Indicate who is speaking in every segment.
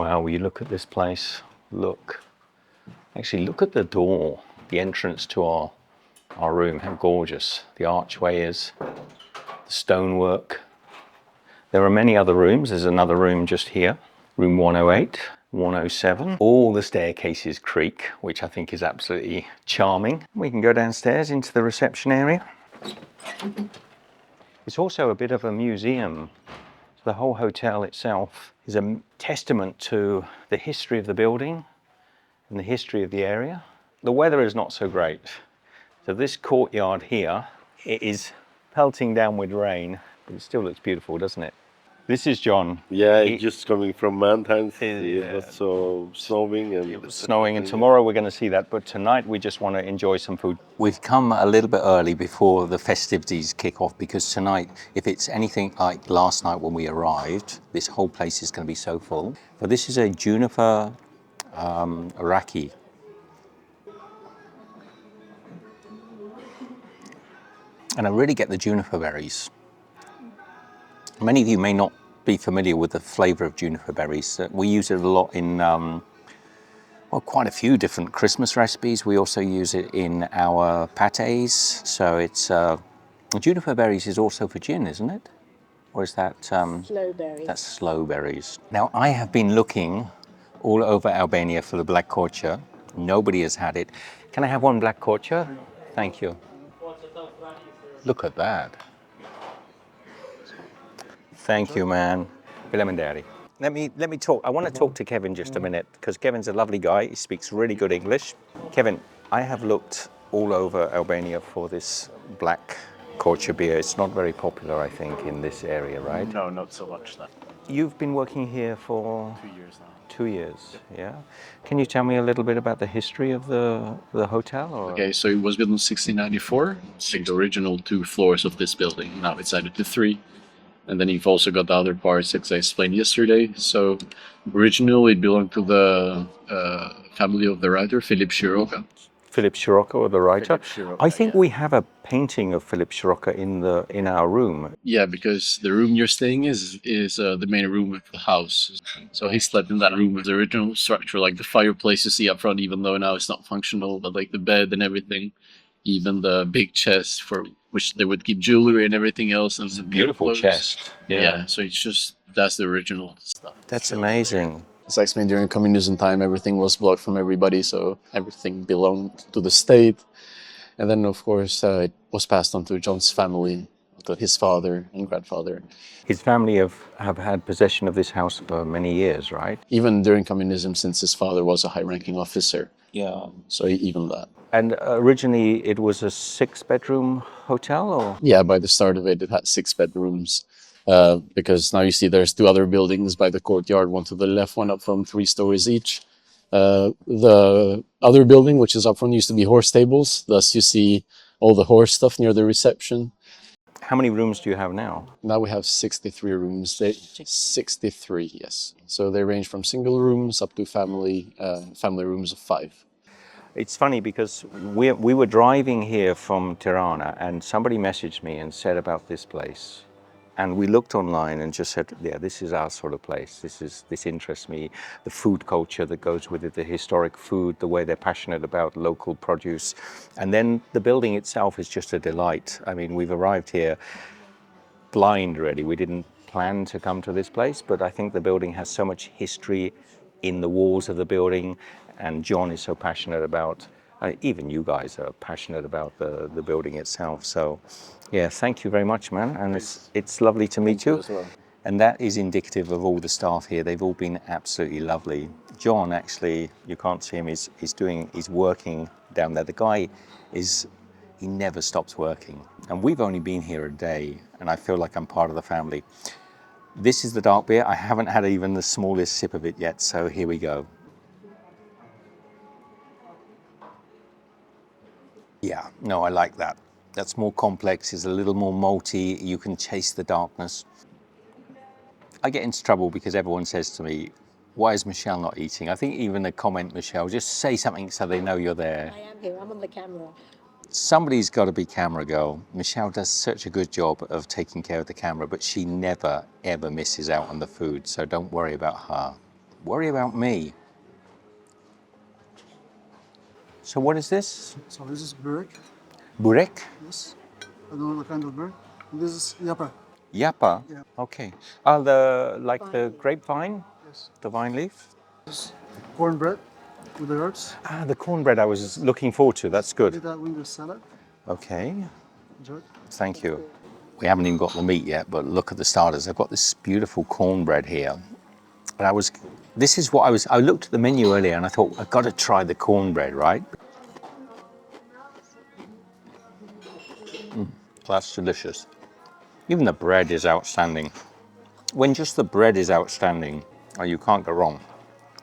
Speaker 1: Wow, will you look at this place? Look. Actually, look at the door, the entrance to our room. How gorgeous the archway is, the stonework. There are many other rooms. There's another room just here, room 108, 107. All the staircases creak, which I think is absolutely charming. We can go downstairs into the reception area. It's also a bit of a museum. The whole hotel itself is a testament to the history of the building and the history of the area. The weather is not so great. So this courtyard here, it is pelting down with rain, but it still looks beautiful, doesn't it? This is Gjon.
Speaker 2: Yeah, just coming from mountains. It was so snowing.
Speaker 1: It was snowing, and tomorrow we're going to see that, but tonight we just want to enjoy some food. We've come a little bit early before the festivities kick off, because tonight, if it's anything like last night when we arrived, this whole place is going to be so full. But this is a juniper raki. And I really get the juniper berries. Many of you may not be familiar with the flavour of juniper berries. We use it a lot in, well, quite a few different Christmas recipes. We also use it in our pâtés. So it's, juniper berries is also for gin, isn't it? Or is that?
Speaker 3: Sloe berries.
Speaker 1: That's sloe berries. Now, I have been looking all over Albania for the black culture. Nobody has had it. Can I have one black culture? Thank you. Look at that. Thank you, man. Let me talk. I want to talk to Kevin just a minute, because Kevin's a lovely guy. He speaks really good English. Kevin, I have looked all over Albania for this black culture beer. It's not very popular, I think, in this area, right?
Speaker 4: No, not so much. That.
Speaker 1: You've been working here for
Speaker 4: 2 years now.
Speaker 1: 2 years, yeah. Can you tell me a little bit about the history of the hotel? Or?
Speaker 4: Okay, so it was built in 1694. It's like the original 2 floors of this building. Now it's added to 3. And then you've also got the other parts, as I explained yesterday. So originally it belonged to the family of the writer, Filip Shiroka.
Speaker 1: Filip Shiroka, or the writer?
Speaker 4: Shiroka,
Speaker 1: I think we have a painting of Filip Shiroka in our room.
Speaker 4: Yeah, because the room you're staying is the main room of the house. So he slept in that room with the original structure, like the fireplace you see up front, even though now it's not functional, but like the bed and everything, even the big chest for which they would keep jewelry and everything else. And
Speaker 1: it's a beautiful chest.
Speaker 4: Yeah, so it's just, that's the original stuff.
Speaker 1: That's amazing.
Speaker 4: As I explained, during communism time, everything was blocked from everybody, so everything belonged to the state. And then, of course, it was passed on to Gjon's family, to his father and grandfather.
Speaker 1: His family have had possession of this house for many years, right?
Speaker 4: Even during communism, since his father was a high-ranking officer.
Speaker 1: Yeah.
Speaker 4: So even that.
Speaker 1: And originally it was a 6-bedroom hotel, or?
Speaker 4: Yeah, by the start of it, it had 6 bedrooms. Because now you see there's 2 other buildings by the courtyard, one to the left, one up front, 3 stories each. The other building, which is up front, used to be horse stables. Thus you see all the horse stuff near the reception.
Speaker 1: How many rooms do you have now?
Speaker 4: Now we have 63 rooms. 63, yes. So they range from single rooms up to family rooms of 5.
Speaker 1: It's funny because we were driving here from Tirana, and somebody messaged me and said about this place. And we looked online and just said, yeah, this is our sort of place. This interests me. The food culture that goes with it, the historic food, the way they're passionate about local produce. And then the building itself is just a delight. I mean, we've arrived here blind, really. We didn't plan to come to this place, but I think the building has so much history in the walls of the building. And Gjon is so passionate about, even you guys are passionate about the building itself. So, yeah, thank you very much, man. And it's lovely to meet you.
Speaker 4: As well.
Speaker 1: And that is indicative of all the staff here. They've all been absolutely lovely. Gjon, actually, you can't see him. He's working down there. The guy he never stops working. And we've only been here a day, and I feel like I'm part of the family. This is the dark beer. I haven't had even the smallest sip of it yet, so here we go. Yeah, no, I like that. That's more complex, it's a little more malty, you can chase the darkness. I get into trouble because everyone says to me, why is Michelle not eating? I think even a comment, Michelle, just say something so they know you're there.
Speaker 3: I am here, I'm on the camera.
Speaker 1: Somebody's got to be camera girl. Michelle does such a good job of taking care of the camera, but she never, ever misses out on the food, so don't worry about her. Worry about me. So what is this?
Speaker 5: So this is burek.
Speaker 1: Burek?
Speaker 5: Yes. I don't know what kind of burek. This is yapa.
Speaker 1: Yapa?
Speaker 5: Yeah.
Speaker 1: Okay. Oh, the grapevine?
Speaker 5: Yes.
Speaker 1: The vine leaf?
Speaker 5: This is cornbread with the herbs.
Speaker 1: Ah, the cornbread I was looking forward to. That's good.
Speaker 5: With that winter salad.
Speaker 1: Okay.
Speaker 5: Enjoy it.
Speaker 1: Thank you. We haven't even got the meat yet, but look at the starters. I've got this beautiful cornbread here. And I looked at the menu earlier and I thought, I've got to try the cornbread, right? That's delicious. Even the bread is outstanding. When just the bread is outstanding, you can't go wrong.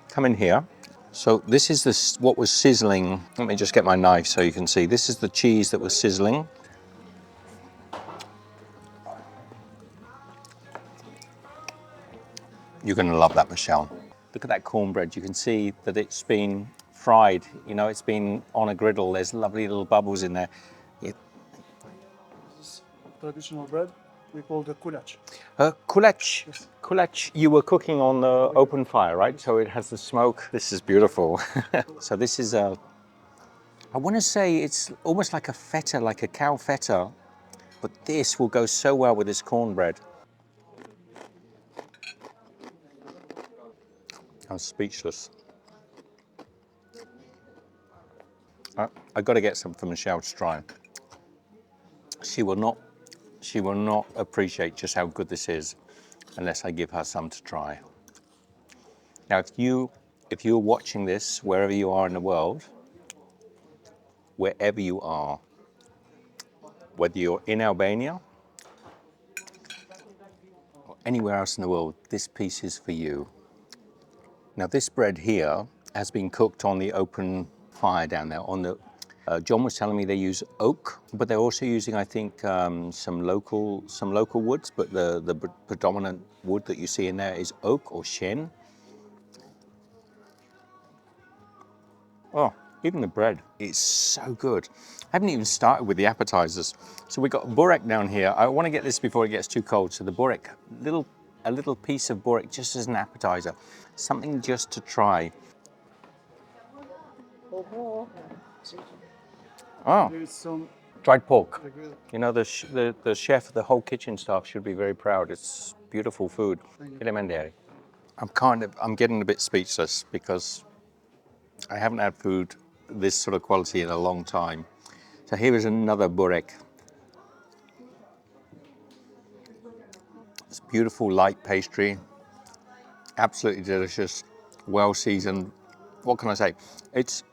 Speaker 1: Come in here. So this is what was sizzling. Let me just get my knife so you can see. This is the cheese that was sizzling. You're going to love that, Michelle. Look at that cornbread. You can see that it's been fried. You know, it's been on a griddle. There's lovely little bubbles in there.
Speaker 5: This is traditional bread. We call the kulach.
Speaker 1: Kulach.
Speaker 5: Yes.
Speaker 1: Kulach. You were cooking on the open fire, right? So it has the smoke. This is beautiful. So this is I want to say it's almost like a feta, like a cow feta, but this will go so well with this cornbread. I'm speechless. I've got to get some for Michelle to try. She will not appreciate just how good this is unless I give her some to try. Now, if you're watching this wherever you are in the world, wherever you are, whether you're in Albania or anywhere else in the world, this piece is for you. Now, this bread here has been cooked on the open fire down there. Gjon was telling me they use oak, but they're also using, I think, some local woods. But the predominant wood that you see in there is oak or shen. Oh, even the bread is so good. I haven't even started with the appetizers. So we've got burek down here. I want to get this before it gets too cold. So the burek, a little piece of burek just as an appetizer, something just to try. Oh,
Speaker 5: There is some
Speaker 1: dried pork.
Speaker 5: grill.
Speaker 1: You know, the chef, the whole kitchen staff should be very proud. It's beautiful food. I'm getting a bit speechless because I haven't had food this sort of quality in a long time. So here is another burek. It's beautiful light pastry, absolutely delicious, well seasoned. What can I say? It's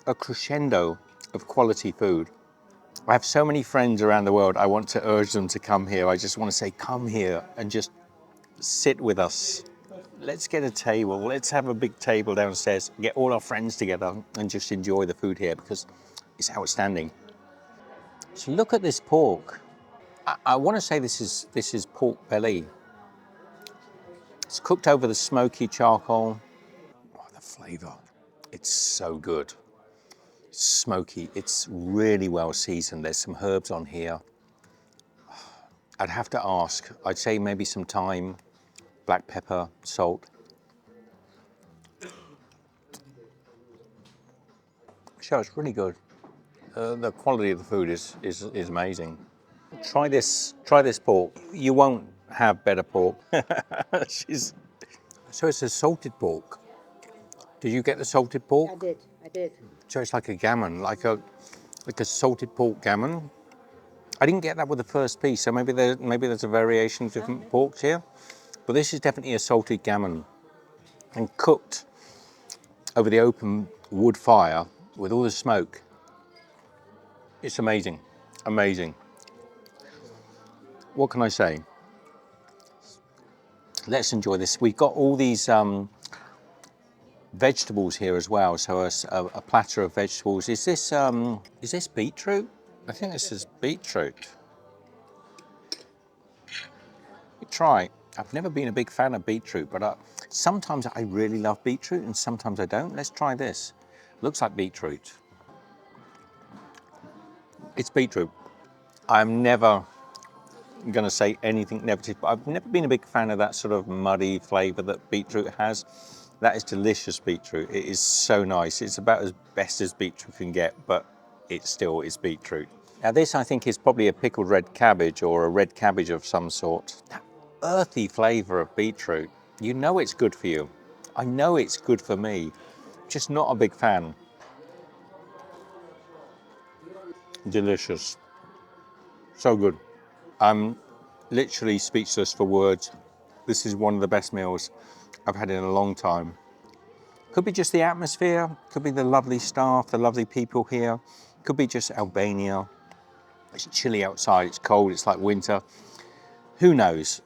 Speaker 1: a crescendo of quality food. I have so many friends around the world. I want to urge them to come here. I just want to say, come here and just sit with us. Let's get a table. Let's have a big table downstairs. Get all our friends together and just enjoy the food here because it's outstanding. So look at this pork. I want to say this is pork belly. It's cooked over the smoky charcoal. Oh, the flavour. It's so good. It's smoky. It's really well seasoned. There's some herbs on here. I'd have to ask. I'd say maybe some thyme, black pepper, salt. So it's really good. The quality of the food is amazing. Try this pork. You won't have better pork. So it's a salted pork. Did you get the salted pork?
Speaker 3: I did.
Speaker 1: So it's like a gammon, like a salted pork gammon. I didn't get that with the first piece, so maybe there's a variation of different porks here. But this is definitely a salted gammon and cooked over the open wood fire with all the smoke. It's amazing, amazing. What can I say? Let's enjoy this. We've got all these vegetables here as well. So a platter of vegetables. Is this beetroot? I think this is beetroot. Try. I've never been a big fan of beetroot, but sometimes I really love beetroot and sometimes I don't. Let's try this. Looks like beetroot. It's beetroot. I'm never going to say anything negative, but I've never been a big fan of that sort of muddy flavour that beetroot has. That is delicious beetroot. It is so nice. It's about as best as beetroot can get, but it still is beetroot. Now this, I think, is probably a pickled red cabbage or a red cabbage of some sort. That earthy flavour of beetroot, you know it's good for you. I know it's good for me, just not a big fan. Delicious. So good. I'm literally speechless for words. This is one of the best meals I've had in a long time. Could be just the atmosphere, could be the lovely staff, the lovely people here, could be just Albania. It's chilly outside, it's cold, it's like winter. Who knows?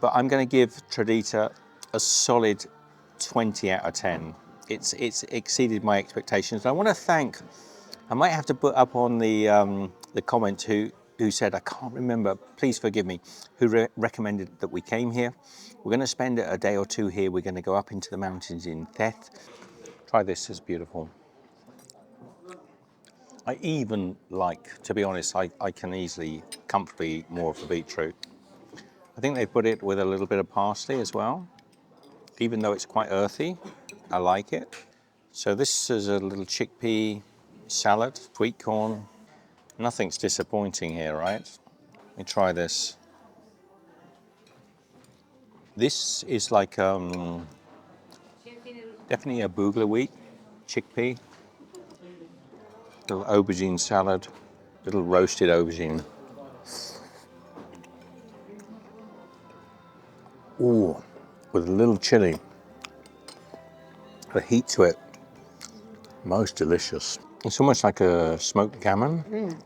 Speaker 1: But I'm going to give Tradita a solid 20 out of 10. It's exceeded my expectations. I want to thank, I might have to put up on the comment who said, I can't remember, please forgive me, who recommended that we came here. We're going to spend a day or two here. We're going to go up into the mountains in Theth. Try this, it's beautiful. I even like, to be honest, I can easily, comfortably eat more of the beetroot. I think they put it with a little bit of parsley as well. Even though it's quite earthy, I like it. So this is a little chickpea salad, sweet corn. Nothing's disappointing here, right? Let me try this. This is like definitely a bugler wheat, chickpea, little aubergine salad, little roasted aubergine. Ooh, with a little chili, the heat to it, most delicious. It's almost like a smoked gammon.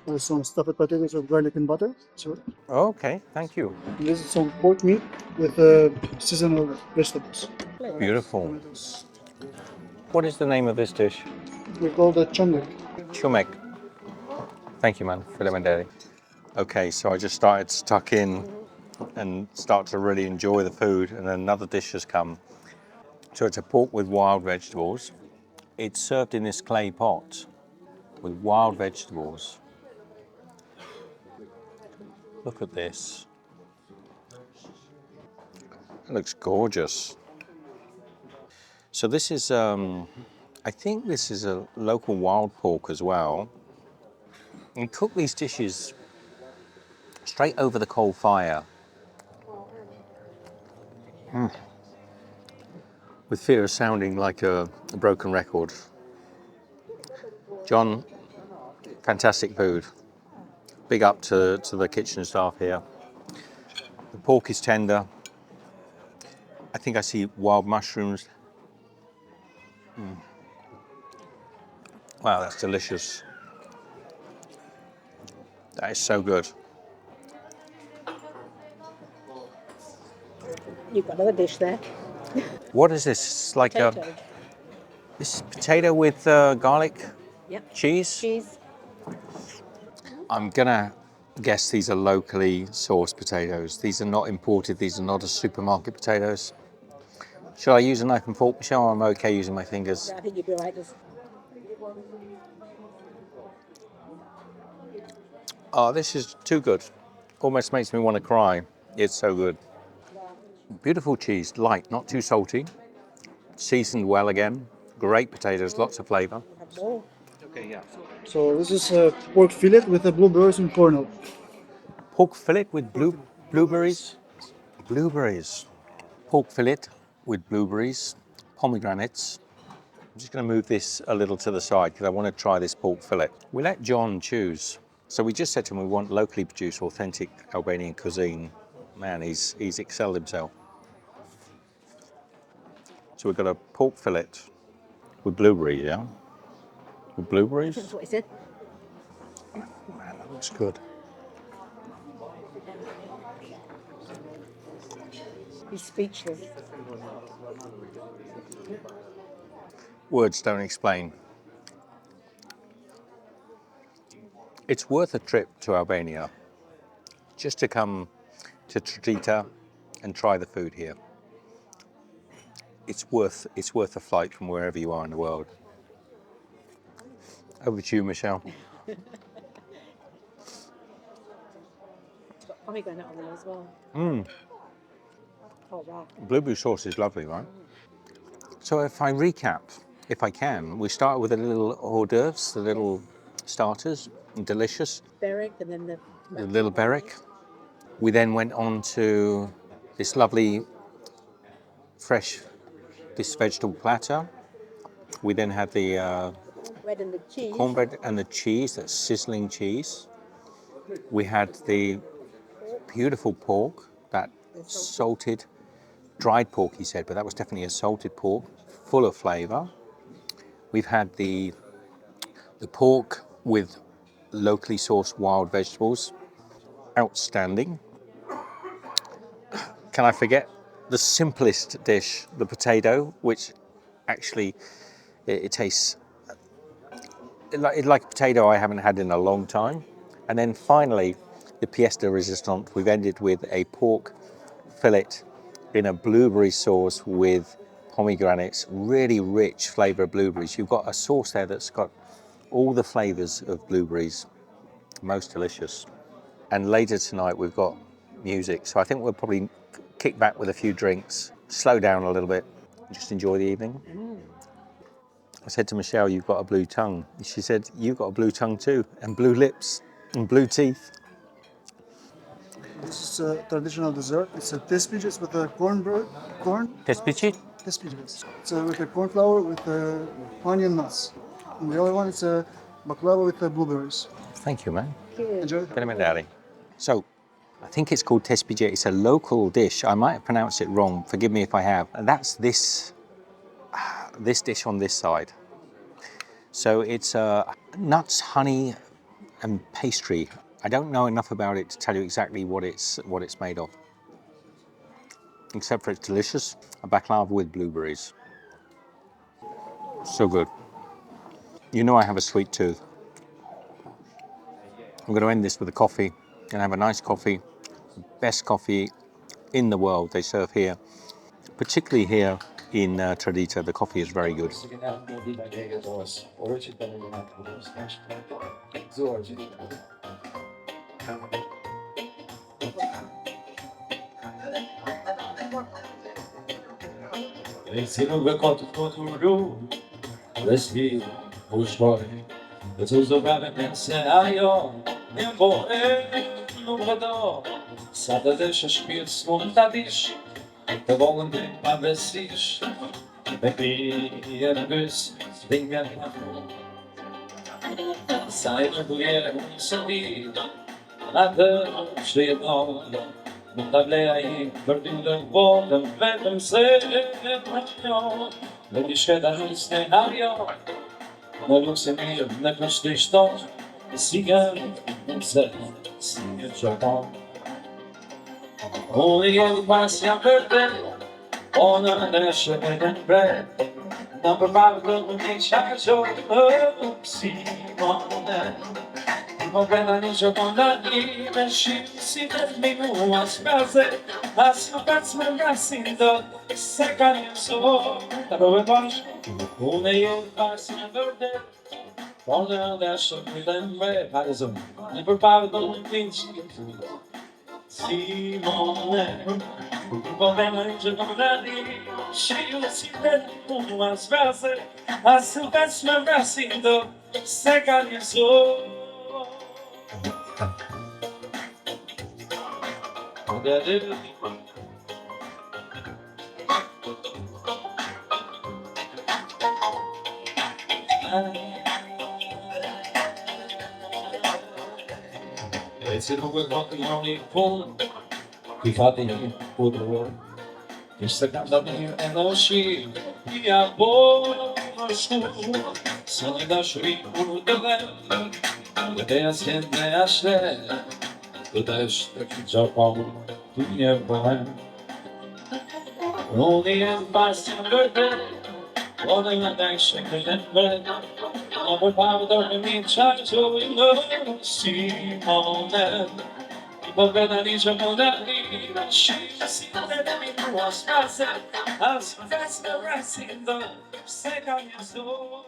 Speaker 5: There's some stuffed potatoes with garlic and butter. So
Speaker 1: Oh, okay, thank you.
Speaker 5: this is some pork meat with seasonal vegetables.
Speaker 1: Beautiful.
Speaker 5: Tomatoes.
Speaker 1: What is the name of this dish?
Speaker 5: We call that chunnik.
Speaker 1: Chumek. Thank you, man, for the Okay, so I just started to tuck in and start to really enjoy the food, and another dish has come. So it's a pork with wild vegetables. It's served in this clay pot with wild vegetables. Look at this. It looks gorgeous. So this is, I think this is a local wild pork as well. You cook these dishes straight over the coal fire. With fear of sounding like a broken record. Gjon, fantastic food. Big up to the kitchen staff here. The pork is tender. I think I see wild mushrooms. Wow, that's delicious. That is so good.
Speaker 3: You've got another dish there.
Speaker 1: What is this? It's like
Speaker 3: Potato.
Speaker 1: this is potato with garlic,
Speaker 3: Yep.
Speaker 1: cheese.
Speaker 3: Cheese.
Speaker 1: I'm gonna guess these are locally sourced potatoes. These are not imported. These are not a supermarket potatoes. Shall I use a knife and fork, Michelle? Or I'm okay using my fingers.
Speaker 3: Yeah, I think you'd be right.
Speaker 1: Oh, this is too good. Almost makes me want to cry. It's so good. Beautiful cheese, light, not too salty. Seasoned well again. Great potatoes, lots of flavour.
Speaker 3: Have more.
Speaker 1: Okay, yeah.
Speaker 5: So this is pork fillet with the blueberries and cornel.
Speaker 1: Pork fillet with blueberries. Blueberries. Pork fillet with blueberries, pomegranates. I'm just going to move this a little to the side because I want to try this pork fillet. We let Gjon choose. So we just said to him we want locally produced, authentic Albanian cuisine. Man, he's excelled himself. So we've got a pork fillet with blueberries, yeah? With blueberries?
Speaker 3: That's what he said.
Speaker 1: Man, that looks good.
Speaker 3: He's speechless.
Speaker 1: Words don't explain. It's worth a trip to Albania just to come to Tradita and try the food here. It's worth a flight from wherever you are in the world. Over to you, Michelle.
Speaker 3: It's got pomegranate on there as well. Oh, wow.
Speaker 1: Blueberry sauce is lovely, right? So if I recap, if I can, we started with the little hors d'oeuvres, the little starters, delicious,
Speaker 3: Berwick and then
Speaker 1: the little berwick. We then went on to this lovely, fresh, this vegetable platter. We then had the
Speaker 3: bread and the cheese.
Speaker 1: cornbread and the cheese, that's sizzling cheese. We had the beautiful pork, that salted, dried pork, he said, but that was definitely a salted pork, full of flavour. We've had the pork with locally sourced wild vegetables, outstanding. Can I forget the simplest dish, the potato, which actually it tastes like a potato I haven't had in a long time. And then finally, the pièce de résistance, we've ended with a pork fillet in a blueberry sauce with pomegranates, really rich flavour of blueberries. You've got a sauce there that's got all the flavours of blueberries, most delicious. And later tonight we've got music, so I think we'll probably kick back with a few drinks, slow down a little bit, just enjoy the evening. I said to Michelle, you've got a blue tongue. She said, you've got a blue tongue too, and blue lips, and blue teeth.
Speaker 5: This is a traditional dessert. It's a tespiches with a cornbread.
Speaker 1: Tespici?
Speaker 5: Tespiches. It's with a corn flour with onion nuts. And the other one is a baklava with blueberries.
Speaker 1: Thank you, man.
Speaker 5: Enjoy.
Speaker 1: Daddy. So, I think it's called tespici. It's a local dish. I might have pronounced it wrong. Forgive me if I have. And that's this dish on this side. So it's nuts, honey, and pastry. I don't know enough about it to tell you exactly what it's made of. Except for it's delicious. A baklava with blueberries. So good. You know I have a sweet tooth. I'm going to end this with a coffee. Gonna have a nice coffee. Best coffee in the world they serve here. Particularly here in Tradita, the coffee is very good.
Speaker 6: The volgende var precis. Baby, en bus, ringen Seiler blir så vid. Natten sled av. Men da ble jeg fordyret på den vennen selv. Men de skjedde hilsene her, ja. Når voksen er med første start. Sier selv, sier Gjon. Only in past your birthday, on a sugar bread. Number 5 little things I show you. See on that. When I need your on that even she see that me was present. As the best man in the second so that we watch. Only in past your birthday. On a sugar bread. Number 5 little things. Simone, governante governante, cheio de umas vezes, a silvestre versando, secalizou. Esse não é o que eu me ponho. We fought the for the war. Instagram W and no she. We are born so I got shri for the land. The dance in the ashe. The dash the Japan. To never. Only in past in the bed. Only in the shaking and bread. Our powder mean child so we know. See on that. But when I need your money, she see that me was present. As fast as the rest in the second soul.